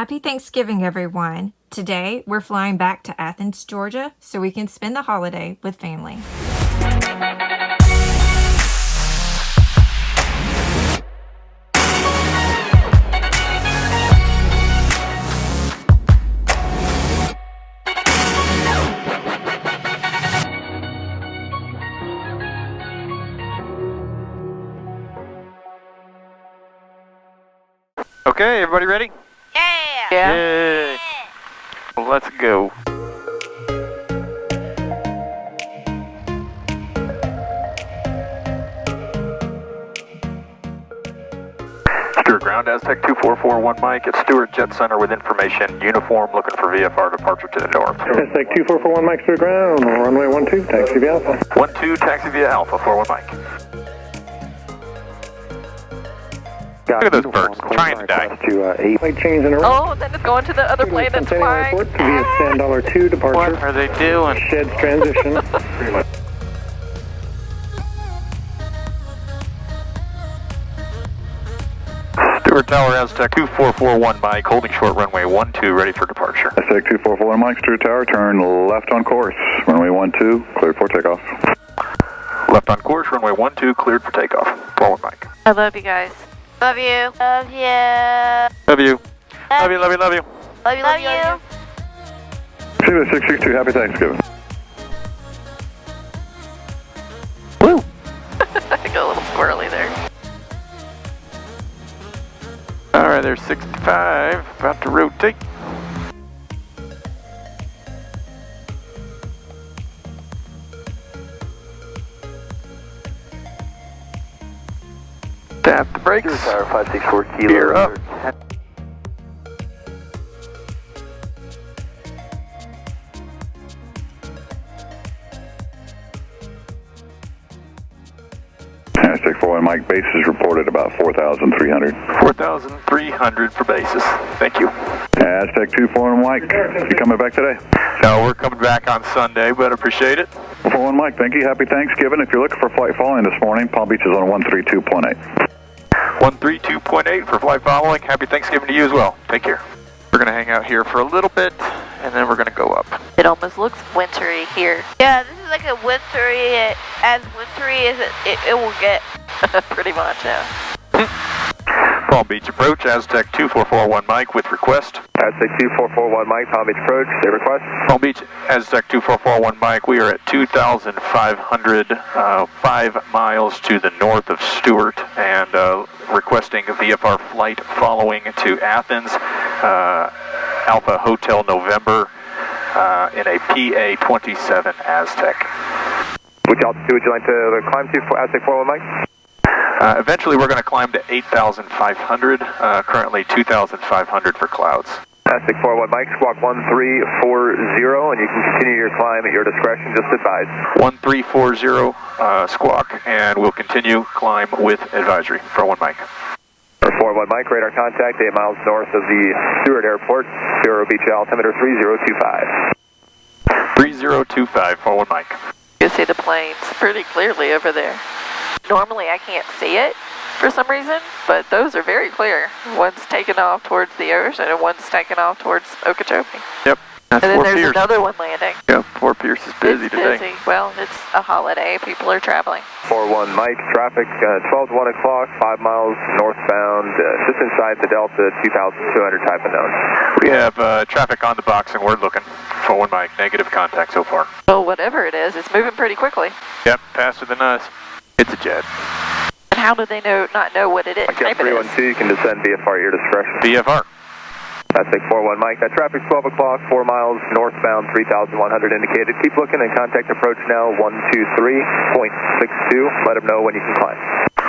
Happy Thanksgiving, everyone. Today, we're flying back to Athens, Georgia, so we can spend the holiday with family. Okay, everybody ready? Yeah. Yay. Well, let's go. Stewart Ground, Aztec 2441 Mike at Stewart Jet Center with information. Uniform looking for VFR departure to the north. Aztec 2441 Mike, Stewart Ground, runway 12, taxi via Alpha. 12, taxi via Alpha, 41 Mike. Look at those birds, trying to die. Flight change in a Oh, then it's going to the other plane. That's why. Airport via Sand $2 departure. What are they doing? Sheds transition. Stewart Tower, Aztec 2441 Mike, holding short runway 12, ready for departure. Aztec 2441 Mike, Stewart Tower, turn left on course. Runway 12, cleared for takeoff. Left on course, runway 12, cleared for takeoff. Forward Mike. I love you guys. Love you. Love you. Love you. Love you, love you, love you. Love you. Love you. Zero 662, happy Thanksgiving. Woo! I got a little squirrely there. Alright, there's 65, about to rotate. Tap the brakes. Tower 564 kilo. Gear up. Aztec 41 Mike, base is reported about 4,300. 4,300 for basis. Thank you. Aztec 2441 Mike, you coming back today? No, we're coming back on Sunday, but appreciate it. 41 Mike, thank you, happy Thanksgiving. If you're looking for flight following this morning, Palm Beach is on 132.8. 132.8 for flight following. Happy Thanksgiving to you as well. Take care. We're going to hang out here for a little bit, and then we're going to go up. It almost looks wintry here. Yeah, this is like a wintry, as wintry as it will get. Pretty much, yeah. Palm Beach approach, Aztec 2441 Mike with request. Aztec 2441 Mike, Palm Beach approach, say request. Palm Beach, Aztec 2441 Mike, we are at 2,500, 5 miles to the north of Stewart, and requesting a VFR flight following to Athens, Alpha Hotel November, in a PA-27 Aztec. Which altitude would you like to climb to for Aztec 41 Mike? Eventually we're going to climb to 8,500, currently 2,500 for clouds. Aztec 41 Mike, squawk 1340, and you can continue your climb at your discretion, just advise. 1340 squawk, and we'll continue climb with advisory. 41 Mike. 41 Mike, radar contact 8 miles north of the Stewart Airport, Vero Beach altimeter 3025. 3025, 41 Mike. You can see the planes pretty clearly over there. Normally I can't see it for some reason, but those are very clear. One's taking off towards the ocean and one's taking off towards Okeechobee. Yep. That's And then Fort there's Pierce. another one landing. Yep, Fort Pierce is busy It's today. busy. Well, it's a holiday. People are traveling. 41 Mike, traffic 12 to 1 o'clock, 5 miles northbound, just inside the Delta 2,200 type of node. We have traffic on the box and we're looking. 41 Mike, negative contact so far. Well, whatever it is, it's moving pretty quickly. Yep, faster than us. It's a jet. And how do they not know what it is? Mike Type it is. 312, you can descend VFR at your discretion. VFR. Aztec 41 Mike, that traffic's 12 o'clock, 4 miles northbound, 3,100 indicated. Keep looking and contact approach now, 123.62. Let them know when you can climb.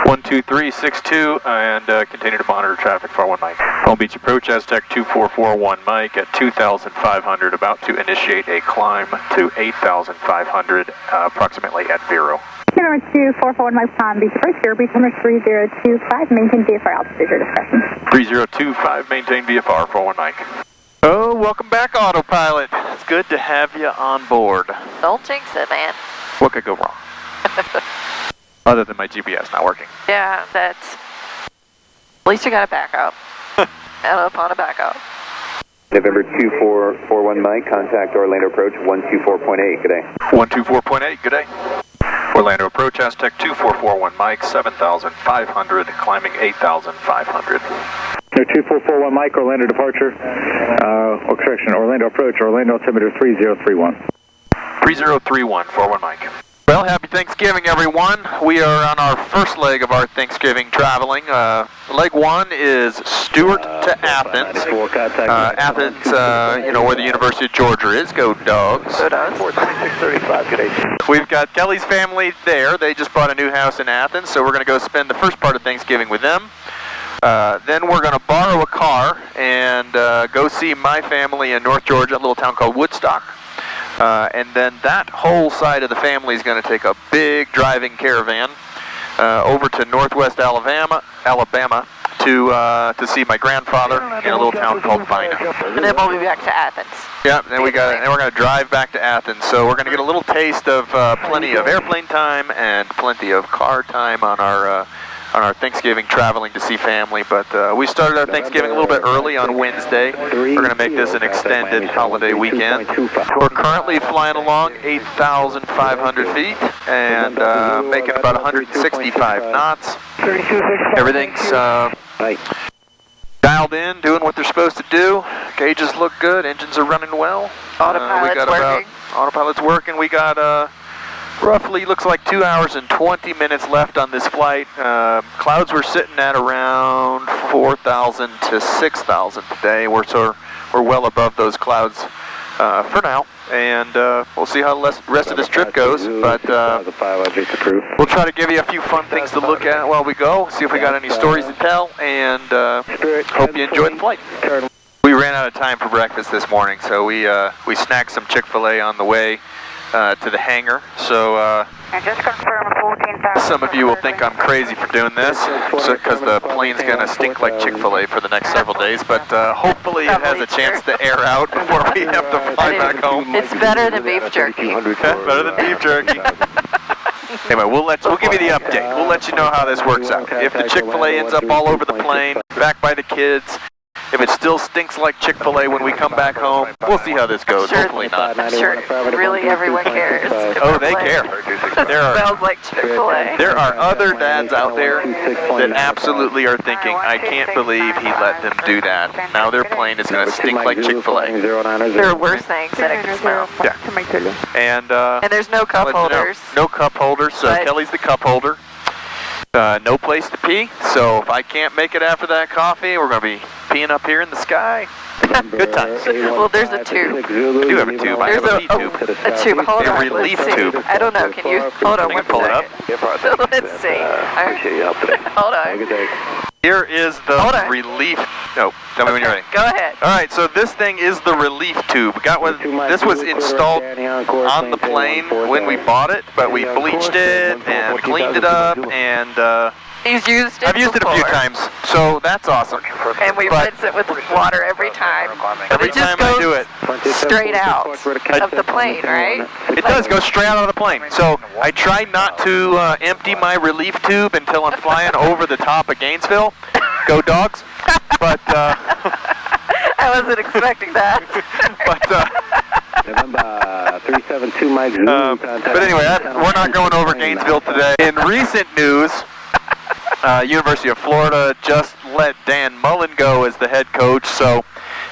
12362, and continue to monitor traffic. 41 Mike. Palm Beach approach, Aztec 2441 Mike at 2,500, about to initiate a climb to 8,500, approximately at Vero. Number 2441 Mike, Palm Beach approach, Vero Beach number 3025, maintain VFR altitude, your discretion. 3025, maintain VFR, 41 Mike. Oh, welcome back, autopilot. It's good to have you on board. Don't jinx it, man. What could go wrong? Other than my GPS not working. Yeah, that's... At least you got a backup. And upon a backup. November 2441 Mike, contact Orlando approach 124.8, good day. 124.8, good day. Orlando approach, Aztec 2441 Mike, 7,500, climbing 8,500. 2441 Mike, Orlando departure, correction, Orlando approach, Orlando altimeter 3031. 3031, 41 Mike. Well, happy Thanksgiving, everyone. We are on our first leg of our Thanksgiving traveling. Leg one is Stuart to Athens. Athens, where the University of Georgia is. Go Dogs. Go Dogs. 42635, good day. We've got Kelly's family there. They just bought a new house in Athens, so we're going to go spend the first part of Thanksgiving with them. Then we're going to borrow a car and go see my family in North Georgia, a little town called Woodstock. And then that whole side of the family is going to take a big driving caravan over to northwest Alabama to see my grandfather in a little town called Vina. And then we'll be back to Athens. Yeah, then we're going to drive back to Athens. So we're going to get a little taste of plenty of airplane time and plenty of car time on our Thanksgiving traveling to see family. But we started our Thanksgiving a little bit early on Wednesday. We're going to make this an extended holiday weekend. We're currently flying along 8,500 feet and making about 165 knots. Everything's dialed in, doing what they're supposed to do. Gauges look good. Engines are running well. Autopilot's working. We got roughly, looks like 2 hours and 20 minutes left on this flight. Clouds were sitting at around 4,000 to 6,000 today. We're well above those clouds for now, and we'll see how the rest of this trip goes. But we'll try to give you a few fun things to look at while we go, see if we got any stories to tell, and hope you enjoy the flight. We ran out of time for breakfast this morning, so we snacked some Chick-fil-A on the way to the hangar. So some of you will think I'm crazy for doing this because the plane's going to stink like Chick-fil-A for the next several days, but hopefully it has a chance to air out before we have to fly back home. It's better than beef jerky. Better than beef jerky. Anyway, we'll give you the update. We'll let you know how this works out. If the Chick-fil-A ends up all over the plane, back by the kids, if it still stinks like Chick-fil-A when we come back home, we'll see how this goes. Hopefully not. I'm sure really everyone cares. Oh, they care. Smells like Chick-fil-A. There are other dads out there that absolutely are thinking, I can't believe he let them do that. Now their plane is going to stink like Chick-fil-A. There are worse things that I can smell. Yeah. And there's no cup holders. No cup holders, so Kelly's the cup holder. No place to pee, so if I can't make it after that coffee, we're going to be peeing up here in the sky. Good times. Well, there's a tube. I do have a tube. I have a tube. A tube. Hold on. A relief tube. I don't know. Can you hold on one pull it up? second? Let's see. Hold on. Here is the relief. No, tell me when you're ready. Go ahead. All right, so this thing is the relief tube. This was installed on the plane when we bought it, but we bleached it and cleaned it up, and He's used it I've used it a few times, so that's awesome. And we rinse it with water every time. Every time I do it. Straight out of the plane, right? It does go straight out of the plane. So I try not to empty my relief tube until I'm flying over the top of Gainesville. Go Dogs. But I wasn't expecting that. But anyway, we're not going over Gainesville today. In recent news, University of Florida just let Dan Mullen go as the head coach. So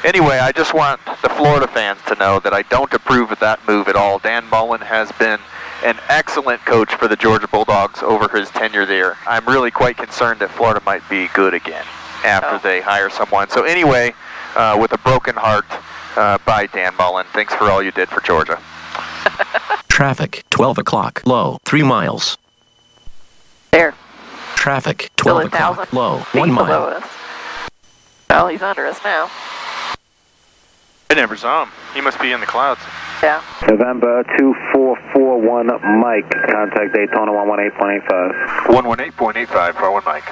anyway, I just want the Florida fans to know that I don't approve of that move at all. Dan Mullen has been an excellent coach for the Georgia Bulldogs over his tenure there. I'm really quite concerned that Florida might be good again after they hire someone. So anyway, with a broken heart, bye Dan Mullen. Thanks for all you did for Georgia. Traffic, 12 o'clock, low, 3 miles. There. Traffic, 12 o'clock, low, 1 mile. Well, he's under us now. I never saw him. He must be in the clouds. Yeah. November 2441 Mike, contact Daytona 118.85. 118.85 for 1 Mike.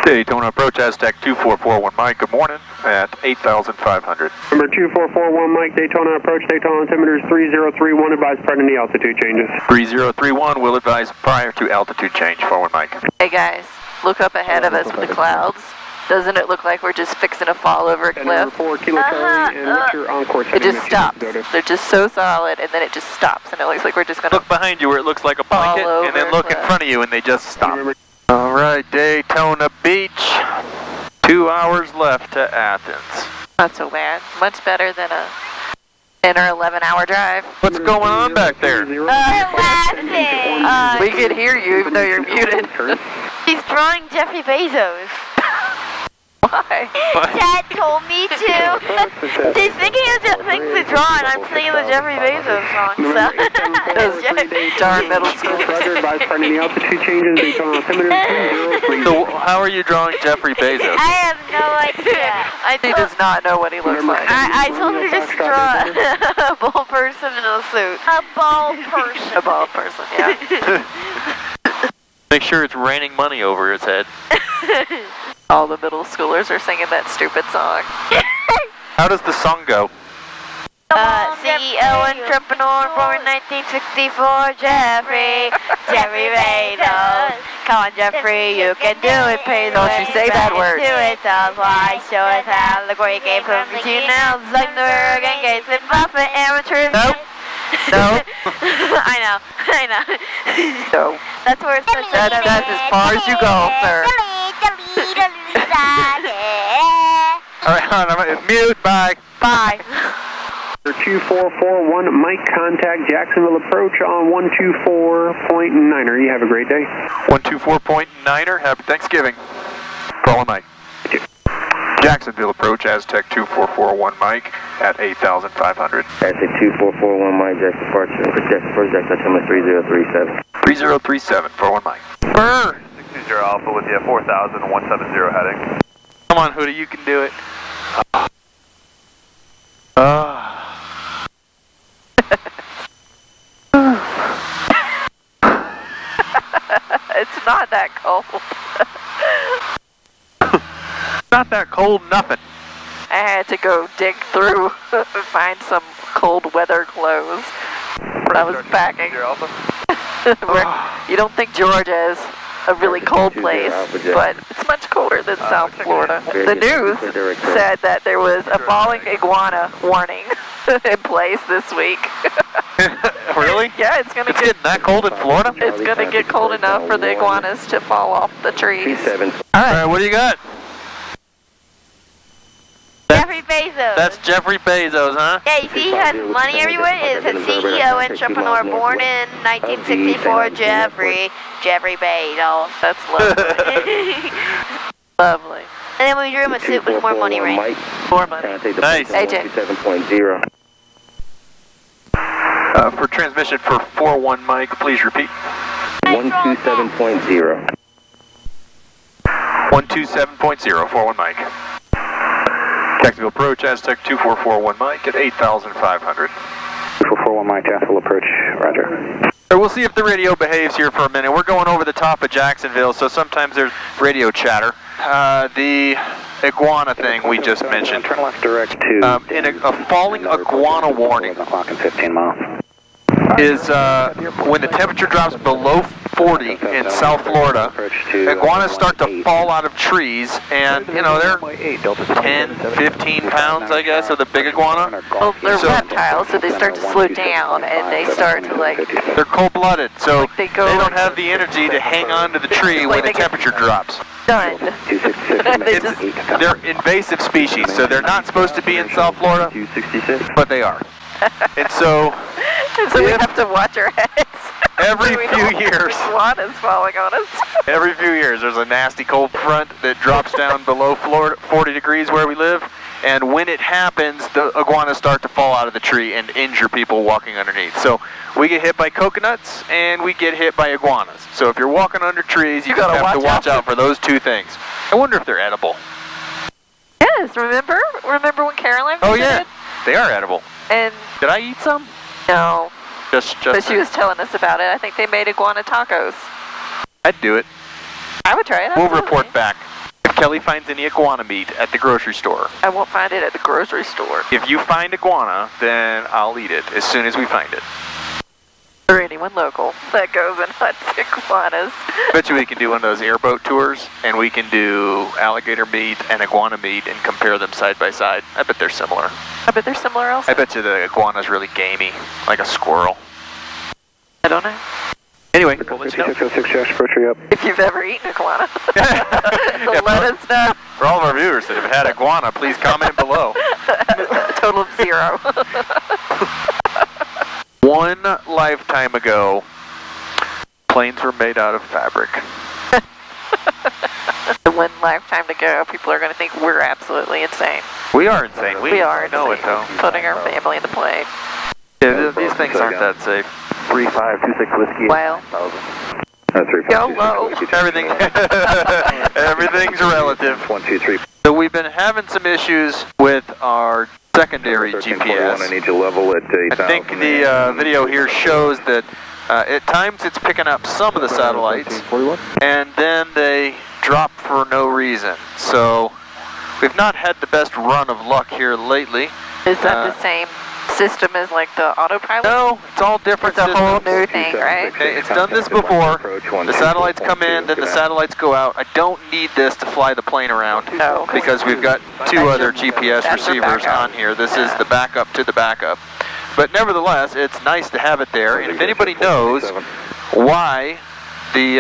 Daytona approach Aztec 2441 Mike, good morning at 8,500. Number 2441 Mike, Daytona approach, Daytona altimeter 3031, advise prior to the altitude changes. 3031 will advise prior to altitude change for 1 Mike. Hey guys, look up ahead of us with the clouds. Doesn't it look like we're just fixing to fall over a cliff? 4 Kilo Charlie, and what's your encore It just stops. They're just so solid, and then it just stops, and it looks like we're just gonna Look behind you where it looks like a blanket, over and then a look in cliff. front of you and they just stop. All right, Daytona Beach. 2 hours left to Athens. Not so bad. Much better than a 10 or 11-hour drive. What's going on back there? We can hear you even though you're muted. He's drawing Jeffrey Bezos. Why? Dad told me to. He's thinking of things to draw, and I'm singing the Jeffrey Bezos song. So. Those darn middle school. So how are you drawing Jeffrey Bezos? I have no idea. He does not know what he looks like. I told him to just draw a bald person in a suit. A bald person. A bald person, yeah. Make sure it's raining money over his head. All the middle schoolers are singing that stupid song. How does the song go? CEO entrepreneur born 1964, Jeffrey Bezos. Come on, Jeffrey, you can do it. Pay the Don't you say that word. Do it, does why? Show us how. Look where you came from. You know, Zuckerberg and Gates and Buffett, amateurs. Nope. No. I know. No. That's where it's supposed to be. That's as far as you go, sir. All right, hon, I'm gonna mute. Bye. Bye. 2441, Mike, contact Jacksonville approach on 124.9er. You have a great day. 124.9er. Happy Thanksgiving. Calling Mike. Jacksonville approach, Aztec 2441 Mike at 8,500. Aztec 2441 Mike, Jackson departure. Jackson first, Jackson September 3037. 3037, 41 Mike. Burr! 620 Alpha with you, 4,000, 170 heading. Come on, Hoodie, you can do it. It's not that cold. Not that cold, nothing. I had to go dig through and find some cold weather clothes. I was packing. You don't think Georgia is a really cold place, but it's much colder than South Florida. The news said that there was a falling iguana warning in place this week. Really? Yeah, it's getting that cold in Florida? It's gonna get cold enough for the iguanas to fall off the trees. All right, what do you got? Jeffrey Bezos. That's Jeffrey Bezos, huh? Yeah, you see he has money everywhere. It's a CEO entrepreneur born in 1964, Jeffrey Bezos. That's lovely. Lovely. And then we drew him a suit with more money, right? More money. Nice. AJ. 7.0. For transmission for 41 Mike, please repeat. 127.0. 127.0, 41 Mike. Jacksonville approach, Aztec 2441 Mike at 8,500. 2441 Mike, Jacksonville approach, roger. So we'll see if the radio behaves here for a minute. We're going over the top of Jacksonville, so sometimes there's radio chatter. The iguana thing we just mentioned. Turn left direct to... in a falling iguana warning clock in 15 miles. is when the temperature drops below 40 in South Florida, iguanas start to fall out of trees, and, you know, they're 10, 15 pounds, I guess, of the big iguana. Well, they're reptiles, so they start to slow down, and they start to, like... They're cold-blooded, so like they don't have the energy to hang on to the tree when the temperature drops. Done. They're invasive species, so they're not supposed to be in South Florida, but they are. And so we have to watch our heads. Every few years, iguanas falling on us. Every few years, there's a nasty cold front that drops down below Florida, 40 degrees where we live, and when it happens, the iguanas start to fall out of the tree and injure people walking underneath. So we get hit by coconuts, and we get hit by iguanas. So if you're walking under trees, you gotta have to watch out for those two things. I wonder if they're edible. Yes, remember? Remember when Caroline visited? Oh yeah, they are edible. And did I eat some? No. Just but she was telling us about it. I think they made iguana tacos. I'd do it. I would try it. We'll report back. If Kelly finds any iguana meat at the grocery store. I won't find it at the grocery store. If you find iguana, then I'll eat it as soon as we find it. Or any anyone local that goes and hunts iguanas. Bet you we can do one of those airboat tours, and we can do alligator meat and iguana meat and compare them side by side. I bet they're similar. I bet they're similar also. I bet you the iguana's really gamey, like a squirrel. I don't know. Anyway, we'll let you know. 606 Josh, approach up. If you've ever eaten iguana, let us know. For all of our viewers that have had iguana, please comment below. Total of 0. One lifetime ago, planes were made out of fabric. One lifetime to go, people are going to think we're absolutely insane. We are insane. We are know insane. it though. Putting our family in the plane. Yeah, these things aren't that safe. 3526 whiskey. Well, go low. Everything, everything's relative. 123. So we've been having some issues with our secondary GPS. I need you level at 8,000. I think the video here shows that at times it's picking up some of the satellites, and then they drop for no reason. So we've not had the best run of luck here lately. Is that the same system as like the autopilot? No, it's all different. It's a whole new thing, right? Okay, it's done this before. The satellites come in, then the satellites go out. I don't need this to fly the plane around. No. Because we've got 2 other GPS receivers on here. This is the backup to the backup. But nevertheless, it's nice to have it there. And if anybody knows why the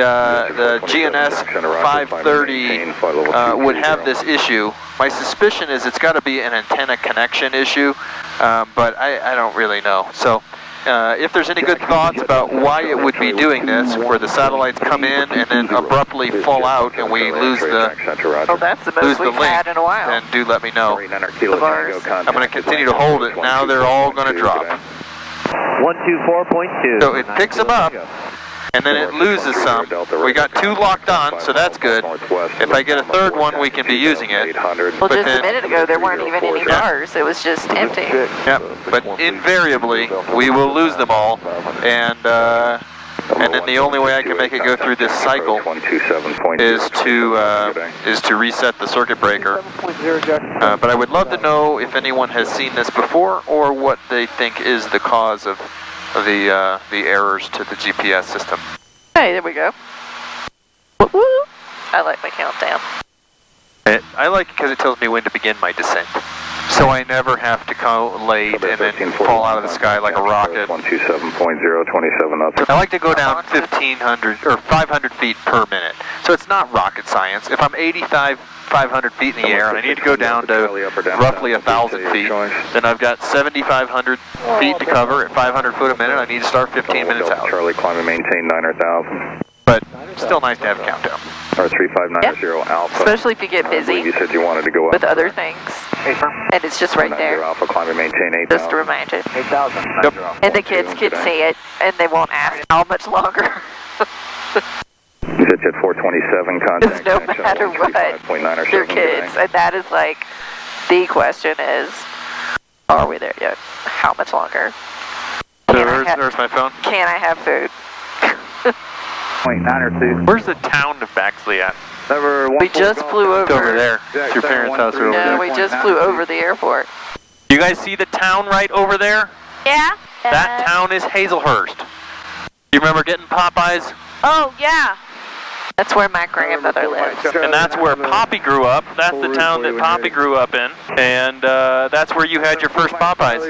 GNS 530 would have this issue, my suspicion is it's got to be an antenna connection issue, but I don't really know. So if there's any good thoughts about why it would be doing this, where the satellites come in and then abruptly fall out and we lose the that's the most we've had in a while. then do let me know. Of ours. I'm going to continue to hold it. Now they're all going to drop. 124.2. So it picks them up, and then it loses some. We got 2 locked on, so that's good. If I get a third one, we can be using it. Well, just a minute ago, there weren't even any bars. It was just empty. Yep, but invariably, we will lose them all, and then the only way I can make it go through this cycle is to reset the circuit breaker. But I would love to know if anyone has seen this before, or what they think is the cause of the errors to the GPS system. Hey, there we go. Woo-woo. I like my countdown. I like it because it tells me when to begin my descent. So I never have to go late and then fall out of the sky like a rocket. 127.0, 27 knots. I like to go down 1,500 or 500 feet per minute. So it's not rocket science. If I'm 500 feet in the air and I need to go down to roughly 1,000 feet, then I've got 7,500 feet to cover at 500 foot a minute. I need to start 15 minutes out. Charlie, climb and maintain 9,000. But still nice to have a countdown. Or 3590 Alpha. Especially if you get busy You said you wanted to go up. with other things. And it's just right there. Alpha, climb and maintain 8,000. Just to remind you. 8,000. Yep. And the kids can see it, and they won't ask how much longer. You said you had 427 contact. Because no matter what, they're kids. And that is like, the question is, are we there yet? How much longer? So there's my phone. Can I have food? 0.902. Where's the town of Baxley at? We just flew over. It's over there. It's your parents' house over No, there. we just flew over the airport. You guys see the town right over there? Yeah? That town is Hazelhurst. You remember getting Popeyes? Oh, yeah. That's where my grandmother lives. And that's where Poppy grew up. That's the town that Poppy grew up in. And that's where you had your first Popeyes.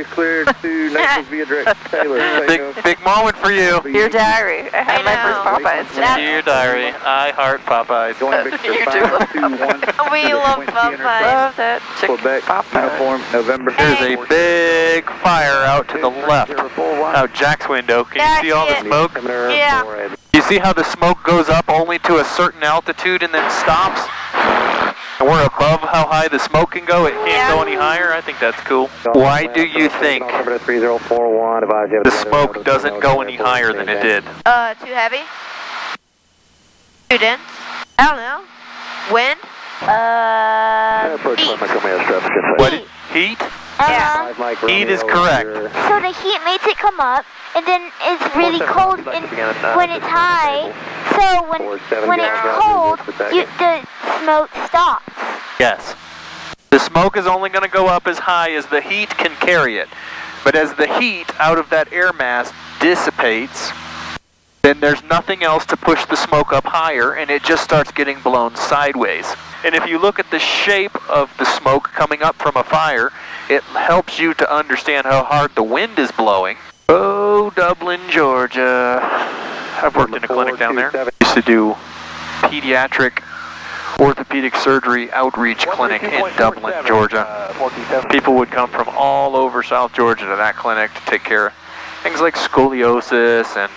Big moment for you. Your diary. I had my first Popeyes today. Dear diary, I heart Popeyes. You do love Popeyes. We love Popeyes. Love that chicken Popeyes. There's a big fire out to the left, out Jack's window. Can you see all the smoke? Yeah. You see how the smoke goes up only to a certain altitude and then stops? And we're above how high the smoke can go. It can't go any higher. I think that's cool. Why do you think the smoke doesn't go any higher than it did? Too heavy? Too dense? I don't know. Wind? Heat. What? Heat? Yeah. Heat is correct. So the heat makes it come up, and then it's really cold when it's high. So when it's cold, the smoke stops. Yes. The smoke is only going to go up as high as the heat can carry it. But as the heat out of that air mass dissipates, then there's nothing else to push the smoke up higher, and it just starts getting blown sideways. And if you look at the shape of the smoke coming up from a fire, it helps you to understand how hard the wind is blowing. Oh, Dublin, Georgia. I've worked in a clinic down there. Used to do pediatric orthopedic surgery outreach clinic in Dublin, Georgia. People would come from all over South Georgia to that clinic to take care of things like scoliosis and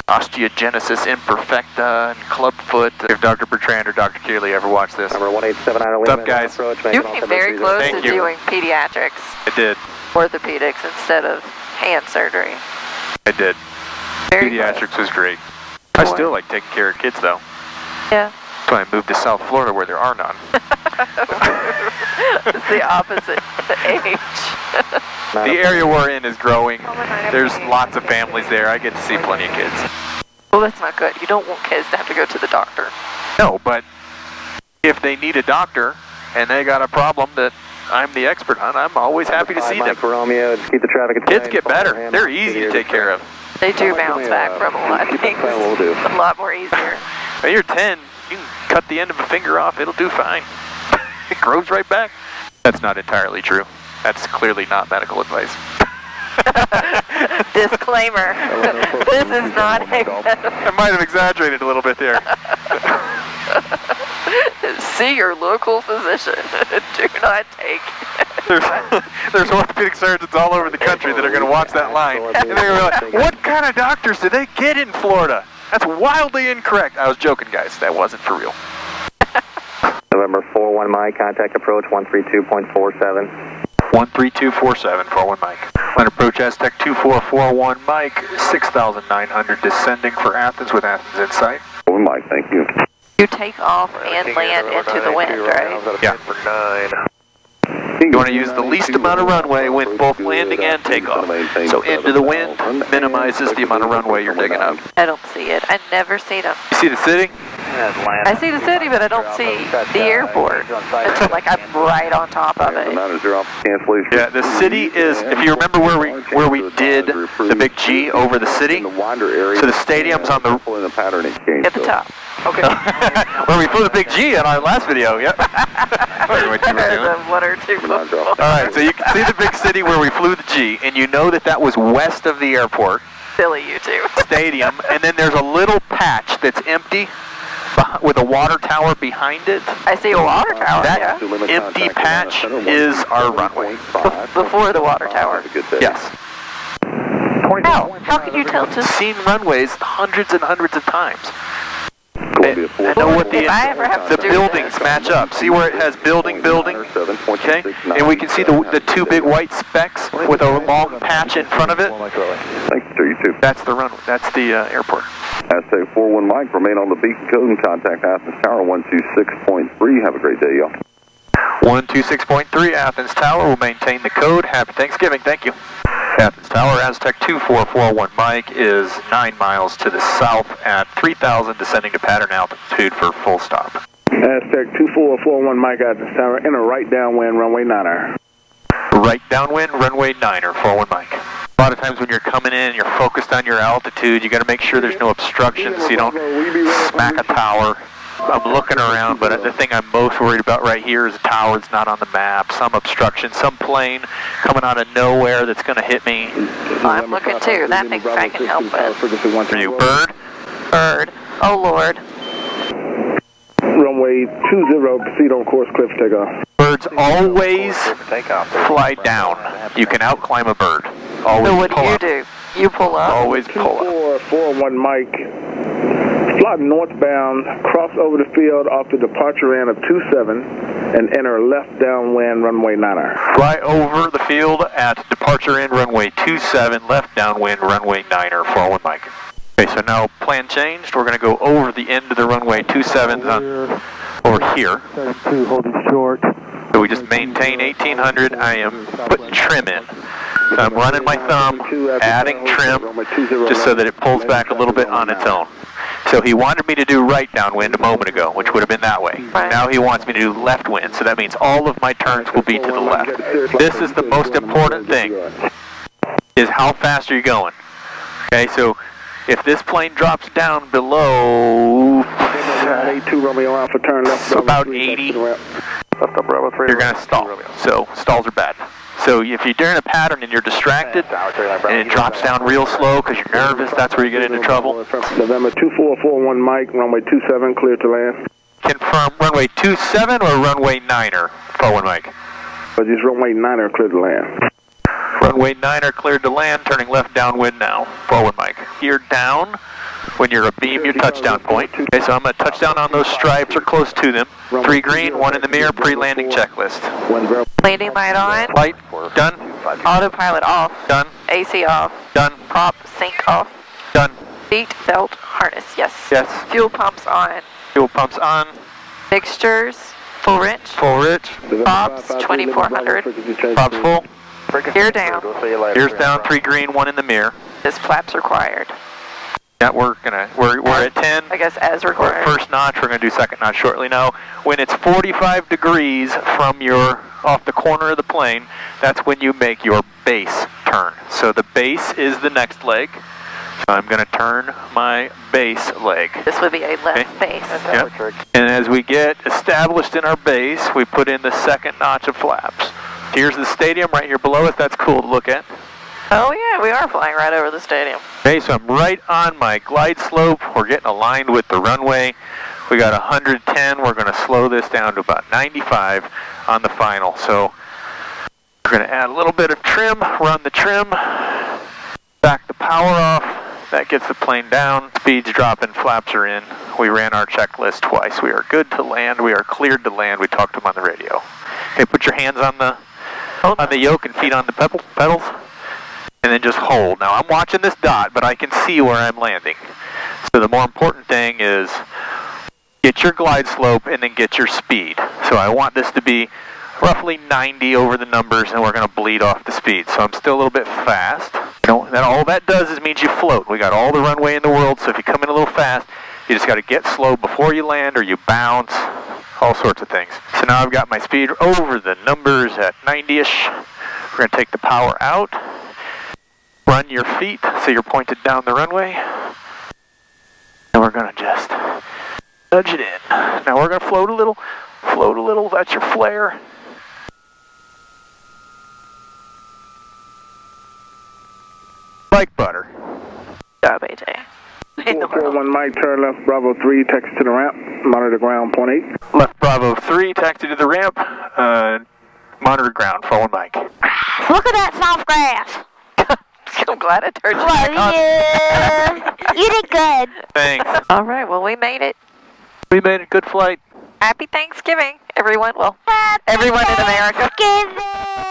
osteogenesis imperfecta and clubfoot. If Dr. Bertrand or Dr. Keeley ever watch this. Number 187. What's up, guys? You came very close Thank to you. doing pediatrics, I did. orthopedics instead of hand surgery. I did. Very Pediatrics close. was great. I still like taking care of kids, though. Yeah. That's why I moved to South Florida where there are none. It's the opposite, the age. The area we're in is growing. There's lots of families there. I get to see plenty of kids. Well, that's not good. You don't want kids to have to go to the doctor. No, but if they need a doctor and they got a problem that I'm the expert on, I'm always happy to see them. Romeo, just keep the traffic. Kids get better. They're easy to take care of. They do bounce back from a lot of things. A lot more easier. When you're 10, you can cut the end of a finger off. It'll do fine. It grows right back. That's not entirely true. That's clearly not medical advice. Disclaimer. This is not a I might have exaggerated a little bit there. See your local physician. Do not take. There's orthopedic surgeons all over the country that are going to watch that line. And they're going to be like, what kind of doctors do they get in Florida? That's wildly incorrect. I was joking, guys. That wasn't for real. November 41 Mike, contact approach 132.47. 13247, 41 Mike. Line approach Aztec 2441 Mike, 6,900 descending for Athens with Athens in sight. 41 Mike, thank you. You take off and land into the wind, right? Yeah. You want to use the least amount of runway when both landing and takeoff. So into the wind minimizes the amount of runway you're digging up. I don't see it. I never see them. You see the city? I see the city, but I don't see the airport until like I'm right on top of it. Yeah, the city is. If you remember where we did the big G over the city, so the stadium's on the At the top. Okay. where we flew the big G in our last video. Yep. One or two. All right, so you can see the big city where we flew the G, and you know that was west of the airport. Silly, you two. Stadium, and then there's a little patch that's empty with a water tower behind it. I see a water tower. That empty patch is our runway. Before the water tower. Yes. How can you tell? Just seen runways hundreds and hundreds of times. I know what the buildings match up. See where it has building, okay? And we can see the two big white specks with a long patch in front of it. That's the runway. That's the airport. Aztec 41 Mike, remain on the beacon code and contact Athens Tower 126.3. Have a great day, y'all. 126.3 Athens Tower will maintain the code. Happy Thanksgiving. Thank you. Athens Tower, Aztec 2441 Mike is 9 miles to the south at 3,000, descending to pattern altitude for full stop. Aztec 2441 Mike, Athens Tower, enter right downwind, runway 9er. Right downwind, runway 9er, 41 Mike. A lot of times when you're coming in, you're focused on your altitude. You got to make sure there's no obstructions so you don't smack a tower. I'm looking around, but the thing I'm most worried about right here is a tower that's not on the map, some obstruction, some plane coming out of nowhere that's going to hit me. I'm looking too. That thing I can help with. Are you bird? Bird. Oh, Lord. Runway 20, proceed on course, cliff takeoff. Birds always fly down. You can outclimb a bird. Always so what pull do you up. do? You pull up? Always pull up. 2441 Mike, fly northbound, cross over the field off the departure end of 27, and enter left downwind, runway 9er. Fly over the field at departure end, runway 27, left downwind, runway 9er, 41 Mike. Okay, so now plan changed. We're going to go over the end of the runway 27 over here. 32, holding short. So we just maintain 1800. I am putting trim in. So I'm running my thumb, adding trim, just so that it pulls back a little bit on its own. So he wanted me to do right downwind a moment ago, which would have been that way. Now he wants me to do left wind, so that means all of my turns will be to the left. This is the most important thing, is how fast are you going? Okay, so If this plane drops down below about 80, you're going to stall. So stalls are bad. So if you're in a pattern and you're distracted and it drops down real slow because you're nervous, that's where you get into trouble. November 2441 Mike, runway 27, clear to land. Confirm runway 27 or runway 9er, 41 Mike? But just runway 9er clear to land. Runway 9er cleared to land, turning left downwind now, 41 Mike. You're down. When you're abeam your touchdown point. Okay, so I'm going to touchdown on those stripes or close to them. 3 green, 1 in the mirror, pre-landing checklist. Landing light on. Light, done. Autopilot off. Done. AC off. Done. Prop sync off. Done. Seat belt harness, yes. Yes. Fuel pumps on. Fuel pumps on. Fixtures, full rich. Full rich. Props, 2400. Props full. Gear down. Gears down, 3 green, 1 in the mirror. This flaps required. Yeah, we're at 10. I guess as required. First notch, we're going to do second notch shortly now. When it's 45 degrees from off the corner of the plane, that's when you make your base turn. So the base is the next leg. So I'm going to turn my base leg. This would be a left base. Yep. And as we get established in our base, we put in the second notch of flaps. Here's the stadium right here below us. That's cool to look at. Oh yeah, we are flying right over the stadium. Okay, so I'm right on my glide slope. We're getting aligned with the runway. We got 110. We're going to slow this down to about 95 on the final. So we're going to add a little bit of trim, run the trim, back the power off. That gets the plane down. Speeds dropping, flaps are in. We ran our checklist twice. We are good to land. We are cleared to land. We talked to them on the radio. Okay, put your hands on the yoke and feet on the pedals. And then just hold. Now I'm watching this dot, but I can see where I'm landing. So the more important thing is get your glide slope and then get your speed. So I want this to be roughly 90 over the numbers, and we're going to bleed off the speed. So I'm still a little bit fast. All that does is means you float. We got all the runway in the world, so if you come in a little fast, you just got to get slow before you land or you bounce, all sorts of things. So now I've got my speed over the numbers at 90-ish. We're going to take the power out. Run your feet so you're pointed down the runway. And we're going to just nudge it in. Now we're going to float a little. Float a little. That's your flare. Like butter. Good job, AJ. 441 Mike, turn left, Bravo 3, taxi to the ramp, monitor ground, 0.8. Left Bravo 3, taxi to the ramp, monitor ground, 41 Mike. Look at that soft grass. I'm glad I turned you back on. Yeah. You did good. Thanks. All right, well, we made it. We made a good flight. Happy Thanksgiving, everyone. Well, Happy everyone in America. Thanksgiving.